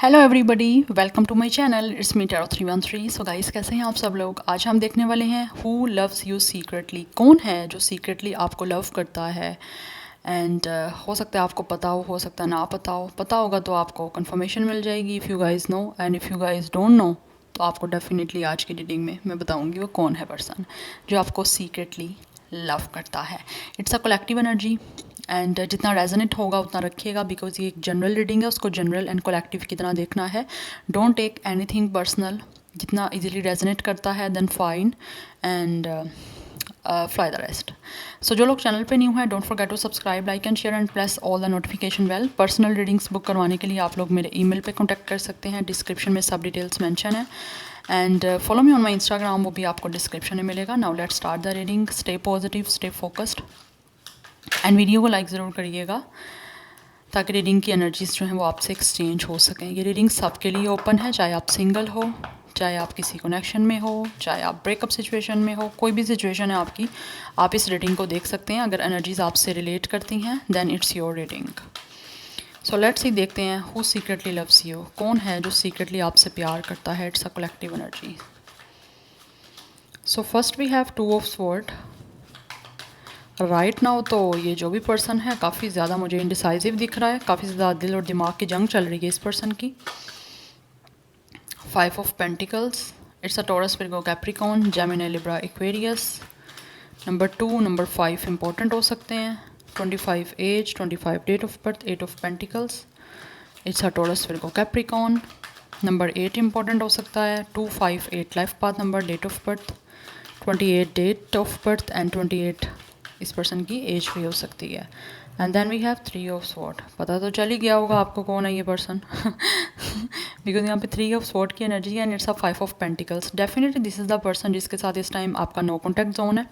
Hello everybody, welcome to my channel. It's me tarot 313। So guys, कैसे हैं आप सब लोग। आज हम देखने वाले हैं हु लव्स यू सीक्रेटली। कौन है जो सीक्रेटली आपको लव करता है। एंड हो सकता है आपको पता हो सकता है ना पता हो। पता होगा तो आपको कंफर्मेशन मिल जाएगी if you guys know, and if you guys don't know तो आपको डेफिनेटली आज की रीडिंग में मैं बताऊंगी वो कौन है पर्सन जो आपको सीक्रेटली लव करता है। It's a collective energy and जितना रेजोनेट होगा उतना रखिएगा, बिकॉज ये एक जनरल रीडिंग है, उसको जनरल एंड कलेक्टिव की तरह देखना है। Don't take anything personal. जितना इजीली रेजोनेट करता है then fine, and fly the rest. So जो लोग चैनल पे न्यू हैं, don't forget to subscribe, like and share and press all the notification bell. Personal readings book करवाने के लिए आप लोग मेरे ईमेल पे कांटेक्ट कर सकते हैं, डिस्क्रिप्शन में सब डिटेल्स मेंशन है। And follow me on my Instagram, वो भी आपको डिस्क्रिप्शन में मिलेगा। Now let's start the reading. Stay positive, stay focused and video को लाइक ज़रूर करिएगा ताकि रीडिंग की एनर्जीज जो हैं वो आपसे एक्सचेंज हो सकें। ये रीडिंग सबके लिए ओपन है, चाहे आप सिंगल हो, चाहे आप किसी कनेक्शन में हो, चाहे आप ब्रेकअप सिचुएशन में हो, कोई भी सिचुएशन है आपकी, आप इस रीडिंग को देख सकते हैं। अगर एनर्जीज आपसे रिलेट करती हैं then it's your reading. So let's see, देखते हैं हु सीक्रेटली लव्स यू। कौन है जो सीक्रेटली आपसे प्यार करता है। It's a collective energy. So first we have two of sword. Right now तो ये जो भी पर्सन है काफ़ी ज़्यादा मुझे इंडिसाइसिव दिख रहा है, काफ़ी ज़्यादा दिल और दिमाग की जंग चल रही है इस पर्सन की। 5 of pentacles. It's a Taurus, Virgo, Capricorn, Gemini, Libra, Aquarius. Number 2, number 5 important हो सकते हैं। 25 age, 25 date of birth, 8 of pentacles. It's a Taurus, Virgo, Capricorn. Number 8 important हो सकता है। 258 life path number, date of birth, 28 date of birth and 28 इस person की age भी हो सकती है। And then we have 3 of sword. पता तो चल ही गया होगा आपको कौन है ये पर्सन बिकॉज यहाँ पे 3 ऑफ स्वॉर्ड की एनर्जी है and it's a 5 of pentacles. Definitely this is the person जिसके साथ इस टाइम आपका नो कॉन्टैक्ट जोन है,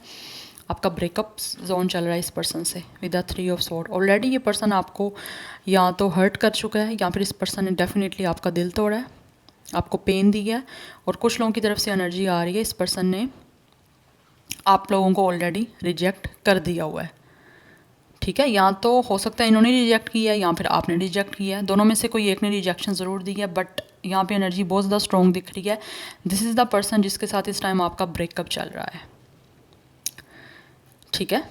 आपका ब्रेकअप जोन चल रहा है इस पर्सन से with the 3 of sword. Already ये पर्सन आपको या तो हर्ट कर चुका है या फिर इस पर्सन ने डेफिनेटली आपका दिल तोड़ा है, आपको पेन दी है। और कुछ लोगों की तरफ से एनर्जी आ रही है इस पर्सन ने आप लोगों को ऑलरेडी रिजेक्ट कर दिया हुआ है। ठीक है, या तो हो सकता है इन्होंने रिजेक्ट किया है या फिर आपने रिजेक्ट किया है, दोनों में से कोई एक ने रिजेक्शन ज़रूर दी है। बट यहाँ पे एनर्जी बहुत ज़्यादा स्ट्रॉन्ग दिख रही है। दिस इज़ द पर्सन जिसके साथ इस टाइम आपका ब्रेकअप चल रहा है। ठीक है,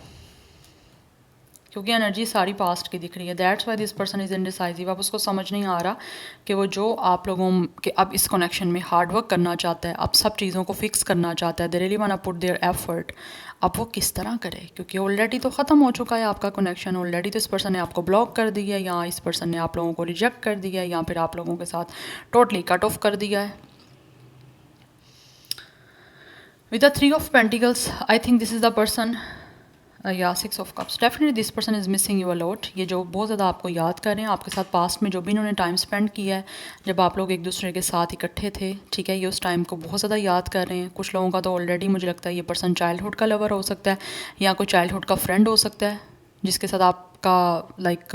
क्योंकि एनर्जी सारी पास्ट की दिख रही है। That's why this person is indecisive. अब उसको समझ नहीं आ रहा कि वो जो आप लोगों के अब इस कनेक्शन में हार्ड वर्क करना चाहता है, अब सब चीज़ों को फिक्स करना चाहता है, they really want to put their effort, अब वो किस तरह करे। क्योंकि ऑलरेडी तो ख़त्म हो चुका है आपका कनेक्शन। ऑलरेडी तो इस पर्सन ने आपको ब्लॉक कर दिया है, या इस पर्सन ने आप लोगों को रिजेक्ट कर दिया है, या फिर आप लोगों के साथ टोटली कट ऑफ कर दिया है। With the 3 of pentacles, I think this is the person या 6 of cups. Definitely this person is missing you a lot. ये जो बहुत ज़्यादा आपको याद कर रहे हैं, आपके साथ पास्ट में जो भी इन्होंने टाइम स्पेंड किया है, जब आप लोग एक दूसरे के साथ इकट्ठे थे, ठीक है, ये उस टाइम को बहुत ज़्यादा याद कर रहे हैं। कुछ लोगों का तो ऑलरेडी मुझे लगता है ये पर्सन चाइल्डहुड का लवर हो सकता है, या कोई चाइल्डहुड का फ्रेंड हो सकता है जिसके साथ आपका लाइक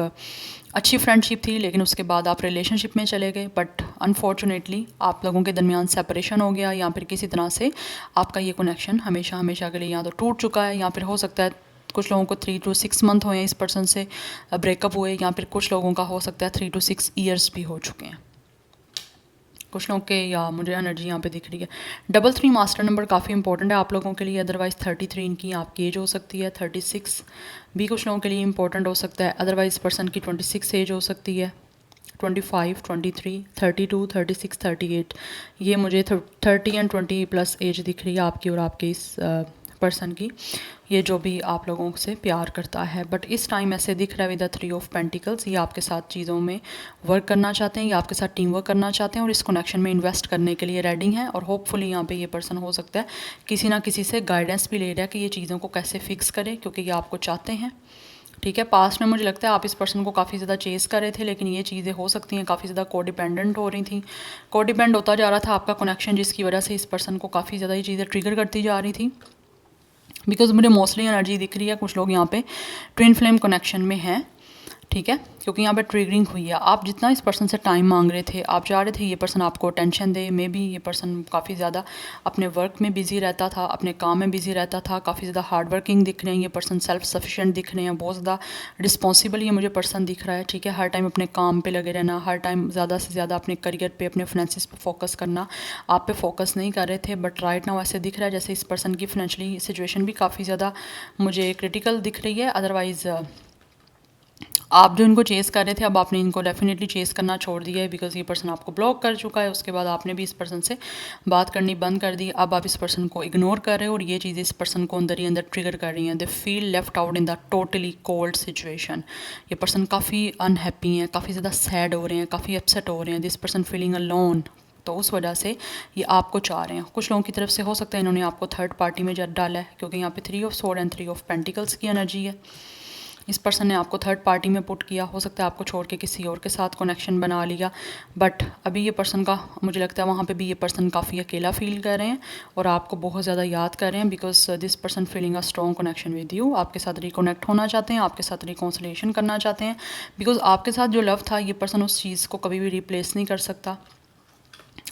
अच्छी फ्रेंडशिप थी, लेकिन उसके बाद आप रिलेशनशिप में चले गए। बट अनफॉर्चुनेटली आप लोगों के दरमियान सेपरेशन हो गया, या फिर किसी तरह से आपका ये कनेक्शन हमेशा हमेशा के लिए या तो टूट चुका है, या फिर हो सकता है कुछ लोगों को 3 to 6 मंथ हुए हैं इस पर्सन से ब्रेकअप हुए, या फिर कुछ लोगों का हो सकता है 3 to 6 ईयर्स भी हो चुके हैं कुछ लोगों के। या मुझे एनर्जी यहाँ पे दिख रही है। 3 मास्टर नंबर काफ़ी इंपॉर्टेंट है आप लोगों के लिए। अदरवाइज़ 33 इनकी आपकी एज हो सकती है। 36 भी कुछ लोगों के लिए इंपॉर्टेंट हो सकता है। अदरवाइज़ पर्सन की 26 एज हो सकती है। 25, 23, 32, 36, 38 ये मुझे 30 एंड 20 प्लस एज दिख रही है आपकी और आपके इस पर्सन की, ये जो भी आप लोगों से प्यार करता है। बट इस टाइम ऐसे दिख रहा है विद द 3 ऑफ पेंटिकल्स, ये आपके साथ चीज़ों में वर्क करना चाहते हैं, या आपके साथ टीम वर्क करना चाहते हैं और इस कनेक्शन में इन्वेस्ट करने के लिए रेडी हैं। और होपफुली यहाँ पे ये पर्सन हो सकता है किसी ना किसी से गाइडेंस भी ले रहा है कि ये चीज़ों को कैसे फिक्स करें, क्योंकि ये आपको चाहते हैं। ठीक है, पास्ट में मुझे लगता है आप इस पर्सन को काफ़ी ज़्यादा चेस कर रहे थे, लेकिन ये चीज़ें हो सकती हैं काफ़ी ज़्यादा कोडिपेंडेंट हो रही थी, कोडिपेंड होता जा रहा था आपका कनेक्शन, जिसकी वजह से इस पर्सन को काफ़ी ज़्यादा ये चीज़ें ट्रिगर करती जा रही थी। बिकॉज मुझे मोस्टली एनर्जी दिख रही है कुछ लोग यहाँ पे ट्विन फ्लेम कनेक्शन में हैं। ठीक है, क्योंकि यहाँ पे ट्रिगरिंग हुई है। आप जितना इस पर्सन से टाइम मांग रहे थे, आप चाह रहे थे ये पर्सन आपको अटेंशन दे, मे बी ये पर्सन काफ़ी ज़्यादा अपने वर्क में बिज़ी रहता था, अपने काम में बिज़ी रहता था, काफ़ी ज़्यादा हार्ड वर्किंग दिख रहे हैं, ये पर्सन सेल्फ सफिशिएंट दिख रहे हैं, बहुत ज़्यादा रिस्पॉन्सिबल ये मुझे पर्सन दिख रहा है। ठीक है, हर टाइम अपने काम पर लगे रहना, हर टाइम ज़्यादा से ज़्यादा अपने करियर पर, अपने फाइनेंसिस पर फोकस करना, आप पे फोकस नहीं कर रहे थे। बट राइट नाउ ऐसे दिख रहा है जैसे इस पर्सन की फाइनेंशियली सिचुएशन भी काफ़ी ज़्यादा मुझे क्रिटिकल दिख रही है। अदरवाइज़ आप जो इनको चेस कर रहे थे, अब आपने इनको डेफिनेटली चेस करना छोड़ दिया है, बिकॉज ये पर्सन आपको ब्लॉक कर चुका है। उसके बाद आपने भी इस पर्सन से बात करनी बंद कर दी। अब आप इस पर्सन को इग्नोर कर रहे हो और ये चीज़ें इस पर्सन को अंदर ही अंदर ट्रिगर कर रही हैं। They feel left out in the totally cold situation. ये पर्सन काफ़ी अनहैप्पी हैं, काफ़ी ज़्यादा सैड हो रहे हैं, काफ़ी अपसेट हो रहे हैं। This person feeling alone. तो उस वजह से ये आपको चाह रहे हैं। कुछ लोगों की तरफ से हो सकता है इन्होंने आपको थर्ड पार्टी में जब डाला है, क्योंकि यहाँ पे 3 of sword and 3 of pentacles की एनर्जी है। इस पर्सन ने आपको थर्ड पार्टी में पुट किया, हो सकता है आपको छोड़ के किसी और के साथ कनेक्शन बना लिया। बट अभी ये पर्सन का मुझे लगता है वहाँ पे भी ये पर्सन काफ़ी अकेला फील कर रहे हैं और आपको बहुत ज़्यादा याद कर रहे हैं, because this person feeling a strong connection with you. आपके साथ रिकनेक्ट होना चाहते हैं, आपके साथ रिकॉन्सिलेशन करना चाहते हैं, बिकॉज आपके साथ जो लव था ये पर्सन उस चीज़ को कभी भी रिप्लेस नहीं कर सकता।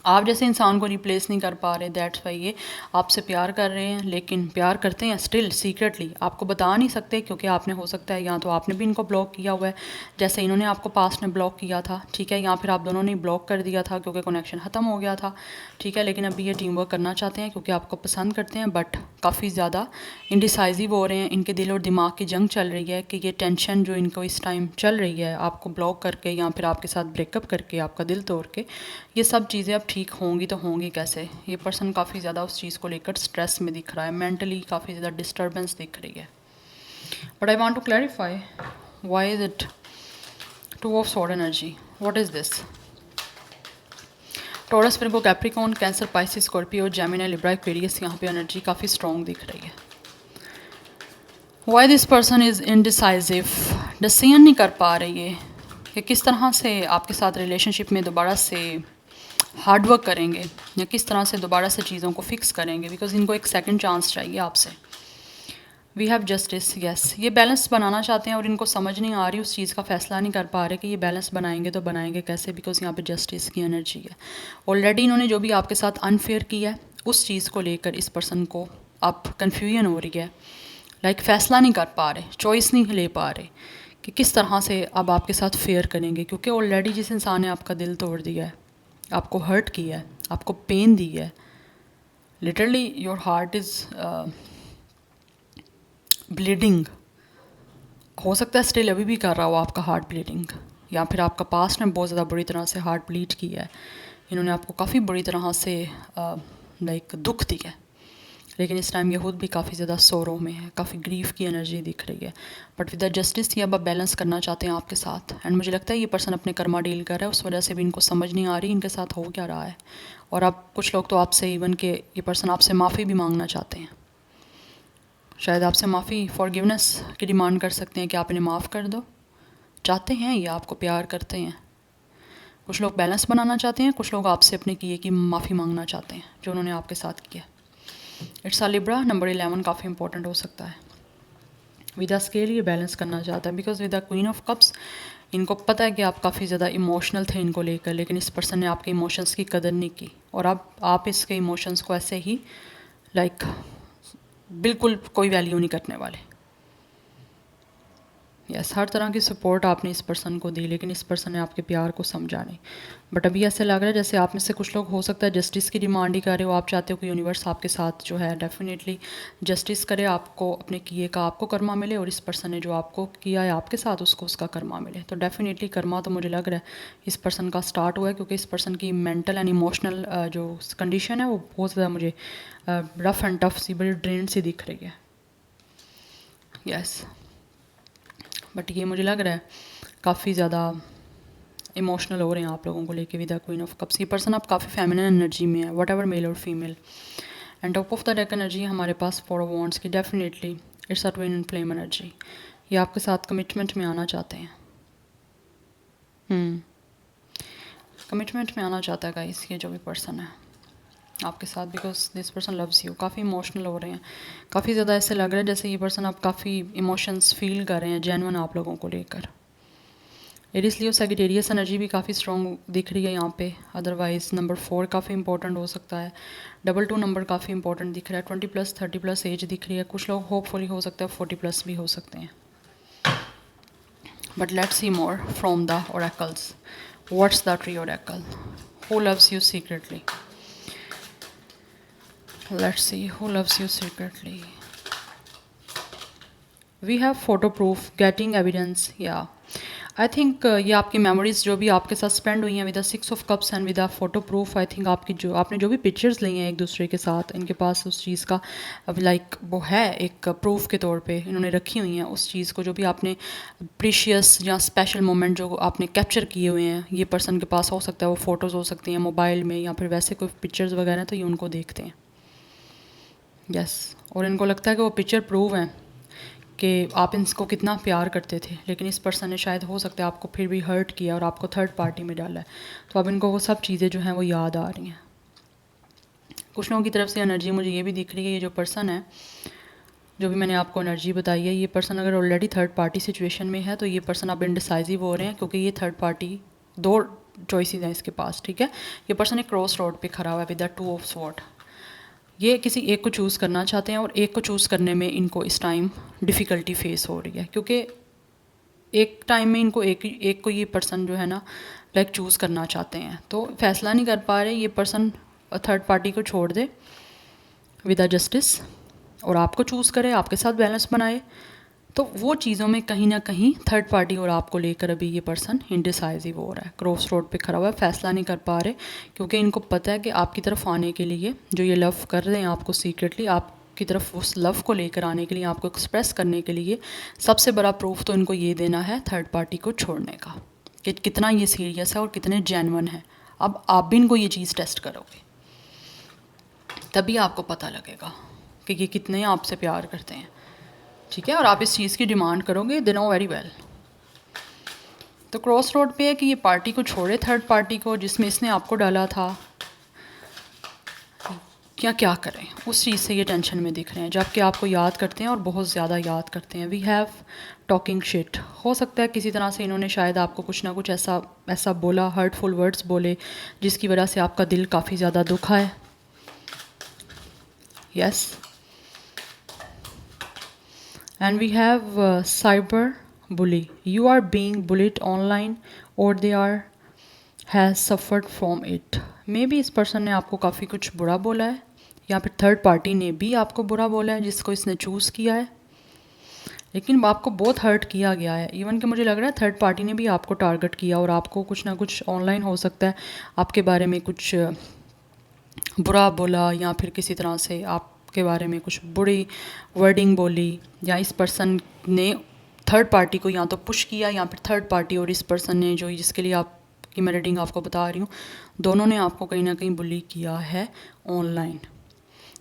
आप जैसे इंसान को रिप्लेस नहीं कर पा रहे, दैट्स वाई ये आपसे प्यार कर रहे हैं। लेकिन प्यार करते हैं स्टिल सीक्रेटली, आपको बता नहीं सकते, क्योंकि आपने हो सकता है या तो आपने भी इनको ब्लॉक किया हुआ है जैसे इन्होंने आपको पास्ट में ब्लॉक किया था। ठीक है, या फिर आप दोनों ने ब्लॉक कर दिया था क्योंकि कनेक्शन ख़त्म हो गया था। ठीक है, लेकिन अभी ये टीम वर्क करना चाहते हैं क्योंकि आपको पसंद करते हैं, बट काफ़ी ज़्यादा इंडिसाइजिव हो रहे हैं। इनके दिल और दिमाग की जंग चल रही है कि ये टेंशन जो इनको इस टाइम चल रही है आपको ब्लॉक करके या फिर आपके साथ ब्रेकअप करके, आपका दिल तोड़ के, ये सब चीज़ें अब ठीक होंगी तो होंगी कैसे। ये पर्सन काफ़ी ज़्यादा उस चीज़ को लेकर स्ट्रेस में दिख रहा है, मेंटली काफ़ी ज़्यादा डिस्टर्बेंस दिख रही है। But I want to clarify why is it 2 of sword energy, what is this. Taurus, फिर को Capricorn, Cancer, Pisces, Scorpio, Gemini, Libra, Aquarius, यहाँ पे एनर्जी काफ़ी स्ट्रॉन्ग दिख रही है। Why this person is indecisive, decision नहीं कर पा रही है कि किस तरह से आपके साथ रिलेशनशिप में दोबारा से हार्ड वर्क करेंगे या किस तरह से दोबारा से चीज़ों को फिक्स करेंगे, बिकॉज इनको एक सेकंड चांस चाहिए आपसे। वी हैव जस्टिस, यस, ये बैलेंस बनाना चाहते हैं और इनको समझ नहीं आ रही, उस चीज़ का फैसला नहीं कर पा रहे कि ये बैलेंस बनाएंगे तो बनाएंगे कैसे, बिकॉज यहाँ पे जस्टिस की एनर्जी है। ऑलरेडी इन्होंने जो भी आपके साथ अनफेयर किया है उस चीज़ को लेकर इस पर्सन को अब कन्फ्यूजन हो रही है। लाइक फैसला नहीं कर पा रहे, चॉइस नहीं ले पा रहे कि किस तरह से अब आपके साथ फेयर करेंगे, क्योंकि ऑलरेडी जिस इंसान ने आपका दिल तोड़ दिया है, आपको हर्ट किया है, आपको पेन दी है, literally your heart is bleeding. हो सकता है स्टिल अभी भी कर रहा हो आपका हार्ट ब्लीडिंग, या फिर आपका पास्ट में बहुत ज़्यादा बुरी तरह से हार्ट ब्लीड किया है। इन्होंने आपको काफ़ी बुरी तरह से लाइक दुख दिया है, लेकिन इस टाइम ये खुद भी काफ़ी ज़्यादा सोरो में है, काफ़ी ग्रीफ की एनर्जी दिख रही है। बट विद द जस्टिस ये अब बैलेंस करना चाहते हैं आपके साथ। एंड मुझे लगता है ये पर्सन अपने कर्मा डील कर रहा है, उस वजह से भी इनको समझ नहीं आ रही इनके साथ हो क्या रहा है। और अब कुछ लोग तो आपसे इवन के ये पर्सन आपसे माफ़ी भी मांगना चाहते हैं, शायद आपसे माफ़ी फॉरगिवनेस की डिमांड कर सकते हैं कि आप इन्हें माफ़ कर दो। चाहते हैं ये आपको प्यार करते हैं। कुछ लोग बैलेंस बनाना चाहते हैं, कुछ लोग आपसे अपने किए की माफ़ी मांगना चाहते हैं जो उन्होंने आपके साथ किया। इट्स अ लिब्रा, नंबर 11 काफ़ी इंपॉर्टेंट हो सकता है। विद स्केल ये बैलेंस करना चाहता है, because with the queen of cups इनको पता है कि आप काफ़ी ज़्यादा इमोशनल थे इनको लेकर, लेकिन इस पर्सन ने आपके इमोशंस की कदर नहीं की और अब आप इसके इमोशंस को ऐसे ही लाइक बिल्कुल कोई वैल्यू नहीं करने वाले। यस, हर तरह की सपोर्ट आपने इस पर्सन को दी, लेकिन इस पर्सन ने आपके प्यार को समझा नहीं। बट अभी ऐसे लग रहा है जैसे आप में से कुछ लोग हो सकता है जस्टिस की डिमांड ही कर रहे हो। आप चाहते हो कि यूनिवर्स आपके साथ जो है डेफिनेटली जस्टिस करे, आपको अपने किए का आपको कर्मा मिले और इस पर्सन ने जो आपको किया है आपके साथ उसको उसका कर्मा मिले। तो डेफिनेटली कर्मा तो मुझे लग रहा है इस पर्सन का स्टार्ट हुआ है, क्योंकि इस पर्सन की मेंटल एंड इमोशनल जो कंडीशन है वो बहुत ज़्यादा मुझे रफ एंड टफ सी, बड़ी ड्रेन सी दिख रही है। यस, बट ये मुझे लग रहा है काफ़ी ज़्यादा इमोशनल हो रहे हैं आप लोगों को लेके with the queen of cups. ये पर्सन आप काफ़ी फेमिनिन एनर्जी में है, वट एवर मेल और female. And top of the deck energy हमारे पास 4 ऑफ वॉन्ड्स की, definitely it's a twin flame energy. ये आपके साथ कमिटमेंट में आना चाहते हैं, कमिटमेंट में आना चाहता है गाइस ये जो भी पर्सन है आपके साथ, because this person loves you. काफ़ी इमोशनल हो रहे हैं, काफ़ी ज़्यादा ऐसे लग रहा है जैसे ये पर्सन आप काफ़ी इमोशंस फील कर रहे हैं जेन्युइन आप लोगों को लेकर। एरिस लियो सैजिटेरियस एनर्जी भी काफ़ी स्ट्रॉन्ग दिख रही है यहाँ पे। अदरवाइज नंबर 4 काफ़ी इंपॉर्टेंट हो सकता है। 22 नंबर काफ़ी इंपॉर्टेंट दिख रहा है। 20+, 30+ एज दिख रही है। कुछ लोग होपफुली हो सकता है 40+ भी हो सकते हैं। But let's see more from the oracles. What's the tree oracle? Who loves you secretly? Let's see who loves you secretly. We have photo proof, getting evidence. या आई थिंक ये आपकी मेमोरीज जो भी आपके साथ स्पेंड हुई हैं with the 6 of cups and with the photo proof. I think आपकी जो आपने जो भी पिक्चर्स ली हैं एक दूसरे के साथ, इनके पास उस चीज़ का अब लाइक वो है एक प्रूफ के तौर पे इन्होंने रखी हुई हैं उस चीज़ को, जो भी आपने प्रीशियस या स्पेशल मोमेंट जो आपने कैप्चर किए हुए हैं ये पर्सन के पास हो सकता है। वो फ़ोटोज़ हो सकती हैं मोबाइल में या फिर वैसे कोई पिक्चर्स वगैरह, तो ये उनको देखते हैं। यस और इनको लगता है कि वो पिक्चर प्रूव हैं कि आप इनको कितना प्यार करते थे, लेकिन इस पर्सन ने शायद हो सकता है आपको फिर भी हर्ट किया और आपको थर्ड पार्टी में डाला है। तो अब इनको वो सब चीज़ें जो हैं वो याद आ रही हैं। कुछ लोगों की तरफ से एनर्जी मुझे ये भी दिख रही है, ये जो पर्सन है जो भी मैंने आपको एनर्जी बताई है, ये पर्सन अगर ऑलरेडी थर्ड पार्टी सिचुएशन में है तो ये पर्सन अब इंडिसाइजिव हो रहे हैं, क्योंकि ये थर्ड पार्टी दो चॉइसेस हैं इसके पास। ठीक है, ये पर्सन एक क्रॉस रोड पे खड़ा हुआ है विद द 2 ऑफ स्वॉर्ड। ये किसी एक को चूज़ करना चाहते हैं और एक को चूज़ करने में इनको इस टाइम डिफ़िकल्टी फेस हो रही है, क्योंकि एक टाइम में इनको एक को ये पर्सन जो है ना लाइक चूज़ करना चाहते हैं, तो फैसला नहीं कर पा रहे। ये पर्सन थर्ड पार्टी को छोड़ दे विद जस्टिस और आपको चूज़ करे, आपके साथ बैलेंस बनाए। तो वो चीज़ों में कहीं ना कहीं थर्ड पार्टी और आपको लेकर अभी ये पर्सन इंडिसाइजिव हो रहा है, क्रॉस रोड पे खड़ा हुआ है, फैसला नहीं कर पा रहे, क्योंकि इनको पता है कि आपकी तरफ आने के लिए जो ये लव कर रहे हैं आपको सीक्रेटली, आपकी तरफ उस लव को लेकर आने के लिए, आपको एक्सप्रेस करने के लिए सबसे बड़ा प्रूफ तो इनको ये देना है थर्ड पार्टी को छोड़ने का, कि कितना ये सीरियस है और कितने जेन्युइन है। अब आप भी इनको ये चीज़ टेस्ट करोगे तभी आपको पता लगेगा कि ये कितने आपसे प्यार करते हैं। ठीक है, और आप इस चीज़ की डिमांड करोगे, दे नो वेरी वेल। तो क्रॉस रोड पे है कि ये पार्टी को छोड़े, थर्ड पार्टी को जिसमें इसने आपको डाला था, क्या करें उस चीज़ से ये टेंशन में दिख रहे हैं, जबकि आपको याद करते हैं और बहुत ज़्यादा याद करते हैं। We have talking shit. हो सकता है किसी तरह से इन्होंने शायद आपको कुछ ना कुछ ऐसा बोला, हर्टफुल वर्ड्स बोले, जिसकी वजह से आपका दिल काफ़ी ज़्यादा दुखा है। Yes and we have cyber bully. You are being bullied online or they are has suffered from it. Maybe इस पर्सन ने आपको काफ़ी कुछ बुरा बोला है, या फिर थर्ड पार्टी ने भी आपको बुरा बोला है जिसको इसने चूज़ किया है, लेकिन आपको बहुत हर्ट किया गया है। इवन कि मुझे लग रहा है थर्ड पार्टी ने भी आपको टारगेट किया और आपको कुछ ना कुछ ऑनलाइन हो सकता है आपके बारे में कुछ बुरा बोला, या फिर किसी तरह से आपके बारे में कुछ बुरी वर्डिंग बोली, या इस पर्सन ने थर्ड पार्टी को या तो पुश किया, या फिर थर्ड पार्टी और इस पर्सन ने जो जिसके लिए आपकी मैं रीडिंग आपको बता रही हूँ, दोनों ने आपको कहीं ना कहीं बुली किया है ऑनलाइन।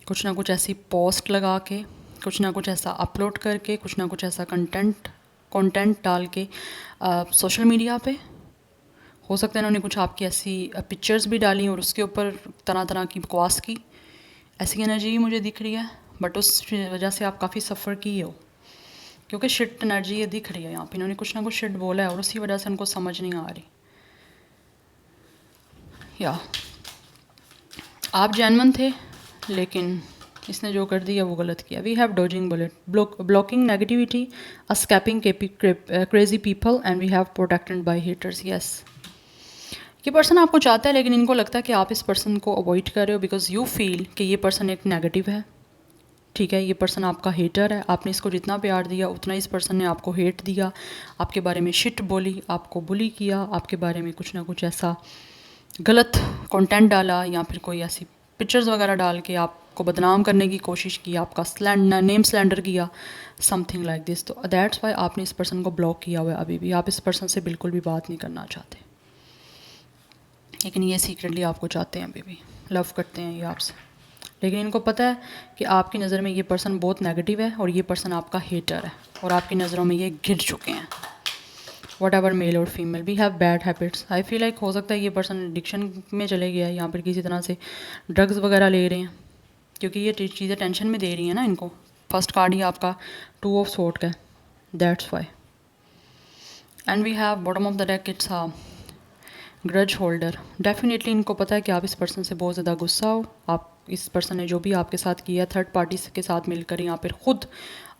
कुछ ना कुछ ऐसी पोस्ट लगा के, कुछ ना कुछ ऐसा अपलोड करके, कुछ ना कुछ ऐसा कंटेंट डाल के सोशल मीडिया पे। हो सकता है इन्होंने कुछ आपकी ऐसी पिक्चर्स भी डाली और उसके ऊपर तरह तरह की बकवास की, ऐसी एनर्जी भी मुझे दिख रही है। बट उस वजह से आप काफ़ी सफ़र किए हो, क्योंकि शिट एनर्जी ये दिख रही है यहाँ पे। इन्होंने कुछ ना कुछ शिट बोला है और उसी वजह से उनको समझ नहीं आ रही। या आप जेन्युइन थे, लेकिन इसने जो कर दिया वो गलत किया। We have dodging bullet, blocking negativity, escaping crazy people and we have protected by haters. Yes, ये पर्सन आपको चाहता है, लेकिन इनको लगता है कि आप इस पर्सन को अवॉइड कर रहे हो बिकॉज यू फील कि ये पर्सन एक नेगेटिव है। ठीक है, ये पर्सन आपका हेटर है। आपने इसको जितना प्यार दिया उतना इस पर्सन ने आपको हेट दिया, आपके बारे में शिट बोली, आपको बुली किया, आपके बारे में कुछ ना कुछ ऐसा गलत कंटेंट डाला, या फिर कोई ऐसी पिक्चर्स वगैरह डाल के आपको बदनाम करने की कोशिश की, आपका नेम स्लैंडर किया, समथिंग लाइक दिस। तो दैट्स वाई आपने इस पर्सन को ब्लॉक किया हुआ है। अभी भी आप इस पर्सन से बिल्कुल भी बात नहीं करना चाहते, लेकिन ये सीक्रेटली आपको चाहते हैं, अभी भी लव करते हैं ये आपसे। लेकिन इनको पता है कि आपकी नज़र में ये पर्सन बहुत नेगेटिव है और ये पर्सन आपका हेटर है, और आपकी नज़रों में ये गिर चुके हैं। वट एवर मेल और female, we have bad habits. I feel like हो सकता है ये पर्सन एडिक्शन में चले गया है, या फिर किसी तरह से ड्रग्स वगैरह ले रहे हैं, क्योंकि ये चीज़ें टेंशन में दे रही हैं ना इनको। फर्स्ट कार्ड ही आपका 2 ऑफ स्वॉर्ड का, that's why. And we have bottom of the deck, it's a grudge holder. Definitely इनको पता है कि आप इस पर्सन से बहुत ज़्यादा गुस्सा हो, आप इस पर्सन ने जो भी आपके साथ किया थर्ड पार्टी के साथ मिलकर या फिर ख़ुद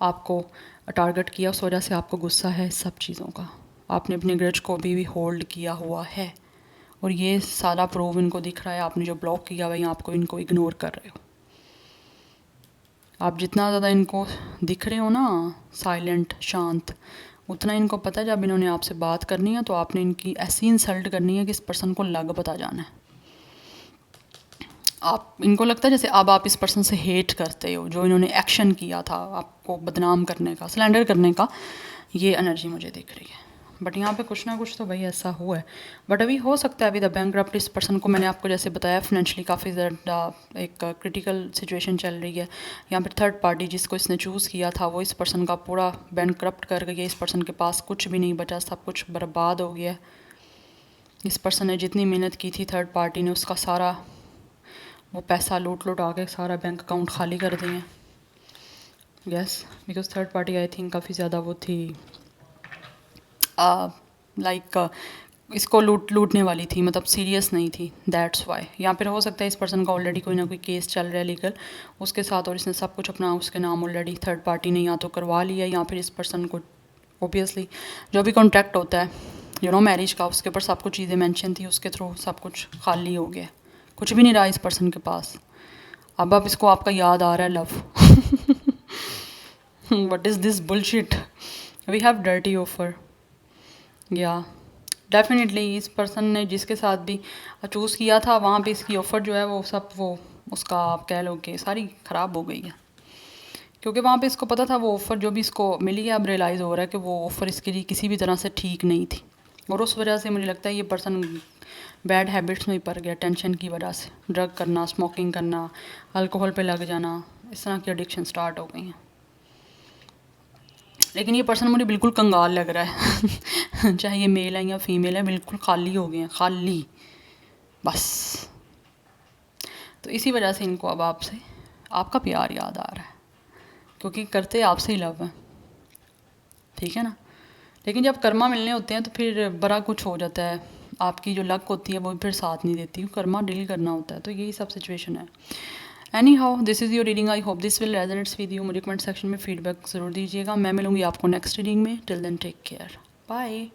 आपको टारगेट किया, उस वजह से आपको गुस्सा है इस सब चीज़ों का। आपने अपने ग्रज को भी होल्ड किया हुआ है और ये सारा प्रूव इनको दिख रहा है। आपने जो ब्लॉक किया हुआ है आपको, इनको इग्नोर कर रहे हो आप। जितना ज़्यादा इनको दिख रहे हो ना साइलेंट शांत, उतना इनको पता है जब इन्होंने आपसे बात करनी है तो आपने इनकी ऐसी इंसल्ट करनी है कि इस पर्सन को लग पता जाना है। आप इनको लगता है जैसे अब आप इस पर्सन से हेट करते हो, जो इन्होंने एक्शन किया था आपको बदनाम करने का, स्लैंडर करने का, ये एनर्जी मुझे दिख रही है। बट यहाँ पे कुछ ना कुछ तो भाई ऐसा हुआ है। बट अभी हो सकता है अभी द बैंकरप्ट इस पर्सन को, मैंने आपको जैसे बताया फाइनेंशियली काफ़ी ज़्यादा एक क्रिटिकल सिचुएशन चल रही है। यहाँ पर थर्ड पार्टी जिसको इसने चूज़ किया था वो इस पर्सन का पूरा बैंकरप्ट कर गई है। इस पर्सन के पास कुछ भी नहीं बचा, सब कुछ बर्बाद हो गया। इस पर्सन ने जितनी मेहनत की थी थर्ड पार्टी ने, उसका सारा वो पैसा लूट आके सारा बैंक अकाउंट खाली कर दिए। Yes, because third party I think काफ़ी ज़्यादा वो थी लाइक इसको लूटने वाली थी, मतलब सीरियस नहीं थी, दैट्स वाई। यहाँ पर हो सकता है इस पर्सन का ऑलरेडी कोई ना कोई केस चल रहा है लीगल उसके साथ, और इसने सब कुछ अपना उसके नाम ऑलरेडी थर्ड पार्टी ने या तो करवा लिया, या फिर इस पर्सन को ओबियसली जो भी कॉन्ट्रैक्ट होता है मैरिज का, उसके ऊपर सब कुछ चीज़ें मेंशन थी, उसके थ्रू सब कुछ खाली हो गया, कुछ भी नहीं रहा इस पर्सन के पास। अब इसको आपका याद आ रहा है love. What is this bullshit, we have dirty offer. या डेफिनेटली इस पर्सन ने जिसके साथ भी चूज़ किया था वहाँ पे इसकी ऑफ़र जो है वो सब वो उसका आप कह लो कि सारी ख़राब हो गई है, क्योंकि वहाँ पे इसको पता था वो ऑफ़र जो भी इसको मिली है, अब रियलाइज़ हो रहा है कि वो ऑफ़र इसके लिए किसी भी तरह से ठीक नहीं थी, और उस वजह से मुझे लगता है ये पर्सन बैड हैबिट्स में ही पड़ गया टेंशन की वजह से। ड्रग करना, स्मोकिंग करना, अल्कोहल पे लग जाना, इस तरह की एडिक्शन स्टार्ट हो गई हैं। लेकिन ये पर्सन मुझे बिल्कुल कंगाल लग रहा है। चाहे ये मेल है या फीमेल है, बिल्कुल खाली हो गए हैं, खाली बस। तो इसी वजह से इनको अब आपसे आपका प्यार याद आ रहा है, क्योंकि करते आपसे ही लव है, ठीक है ना। लेकिन जब कर्मा मिलने होते हैं तो फिर बड़ा कुछ हो जाता है, आपकी जो लक होती है वो फिर साथ नहीं देती, कर्मा डील करना होता है, तो यही सब सिचुएशन है। Anyhow this is your reading, I hope this will resonates with you. मुझे कमेंट सेक्शन में फीडबैक ज़रूर दीजिएगा। मैं मिलूंगी आपको नेक्स्ट रीडिंग में। Till then take care, bye.